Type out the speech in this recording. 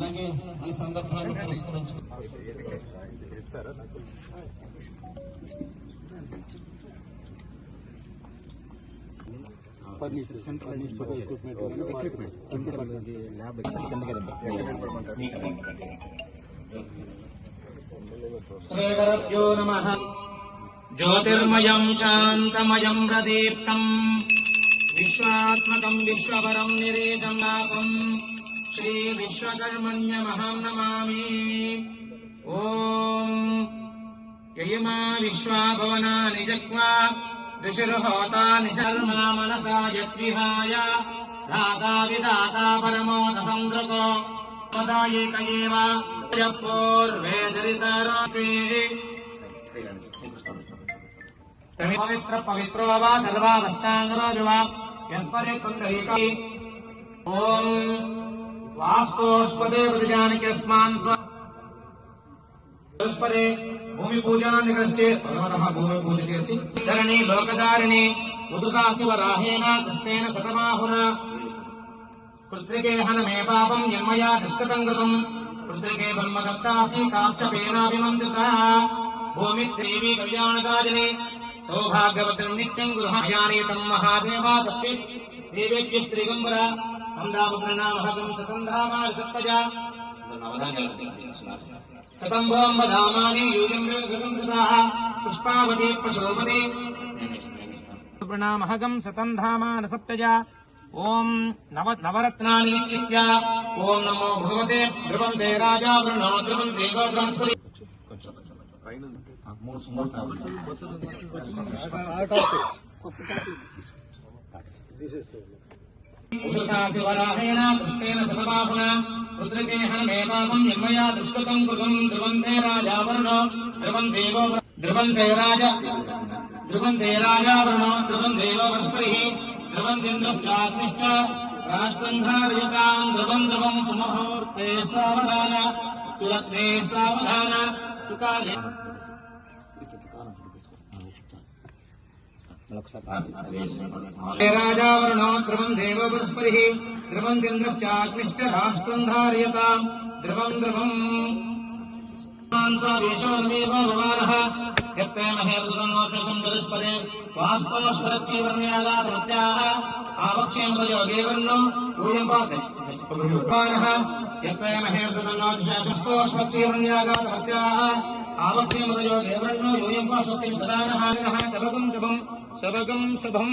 అలాగే ఈ సందర్భాన్ని పురస్కరించు శ్రీగురుభ్యో నమః. జ్యోతిర్మయం శాంతమయం ప్రదీప్తం విశ్వాత్మకం విశ్వపరం నిరేశంగాకం శ్రీ విశ్వకర్మణ్యమహం నమామి. ఓం యయిమా విశ్వా భవనాని జగ్వా ఋషిర్హోతాని శర్మా మనసా యద్విహాయ ధాతా విధాతా పరమోద సందృతో పదాయేక ఏవ పవిత్ర పవిత్రో వా సర్వావస్థాంగరో వివా యస్పరి కుండలీకై. ఓం వాస్తోస్పదే వృజానికస్మాన్ స్వస్పరే భూమి పూజాన్ని కృష్యే భగవతః భూమి పూజ చేసి ధరణి లోకధారిణి ఉదుకాశివరాహేన కృష్ణేన శతమాహున కృత్రికే హనమే పాపం యన్మయా దుష్కృతం కృతం కృత్రికే బ్రహ్మదత్తాసి కాశ్యపేనాభిమంత్రిత భూమిదేవి కళ్యాణకారిణి సౌభాగ్యవతిం నిత్యం గృహాయానీతం మహాదేవా తప్పి దేవేభ్య శ్రీగంబర మందాముద్రనామహగం సతంధామారి సత్తజ శతంభోంబధామాని యూయం గృహంకృతాః పుష్పావతి ప్రశోభతే ప్రణామహగం సతంధామాని సప్తజ. ఓం నవరత్నాని నిక్షిప్య ఓం నమో భగవతే ధ్రువంతే రాజా వృణో ధ్రువంతే గో బృహస్పతి. ఉదుకాశివరాహేణ కృష్ణేన శతబాహున రుద్రకే హనమే పాపం యన్మయా దుష్కృతం కృతం ధ్రువంతే రాజా వరుణో ధ్రువంతే గో ధ్రువంతే రాజా వరుణో ధ్రువంతే గో బృహస్పతిః ధ్రువంతింద్రశ్చాగ్నిశ్చ రాష్ట్రం ధారయతాం ధ్రువం ధ్రువం సుముహూర్తే సావధాన సులగ్నే సావధాన సుకాలే. రాజా వరుణో ధ్రువంతే గో బృహస్పతిః ధ్రువంతింద్రశ్చాగ్నిశ్చ రాష్ట్రం ధారయతాం ధ్రువం ధ్రువం స్వేషోన్మేవో భవానః యత్తే మహేర్దుర్నోచసం బృహస్పతే వాస్తవస్వరక్షీవర్ణ్యాగాత్యాః ఆవక్ష్యేంద్రయోగే వర్ణో యూయం పాదః యత్తే మహేర్దుర్నోచసస్తోస్వక్షీవర్ణ్యాగాత్యాః ఆవక్ష్యేంద్రయోగే వర్ణో యూయం పాస్వతి సదానః శభగం శుభం శభగం శుభం.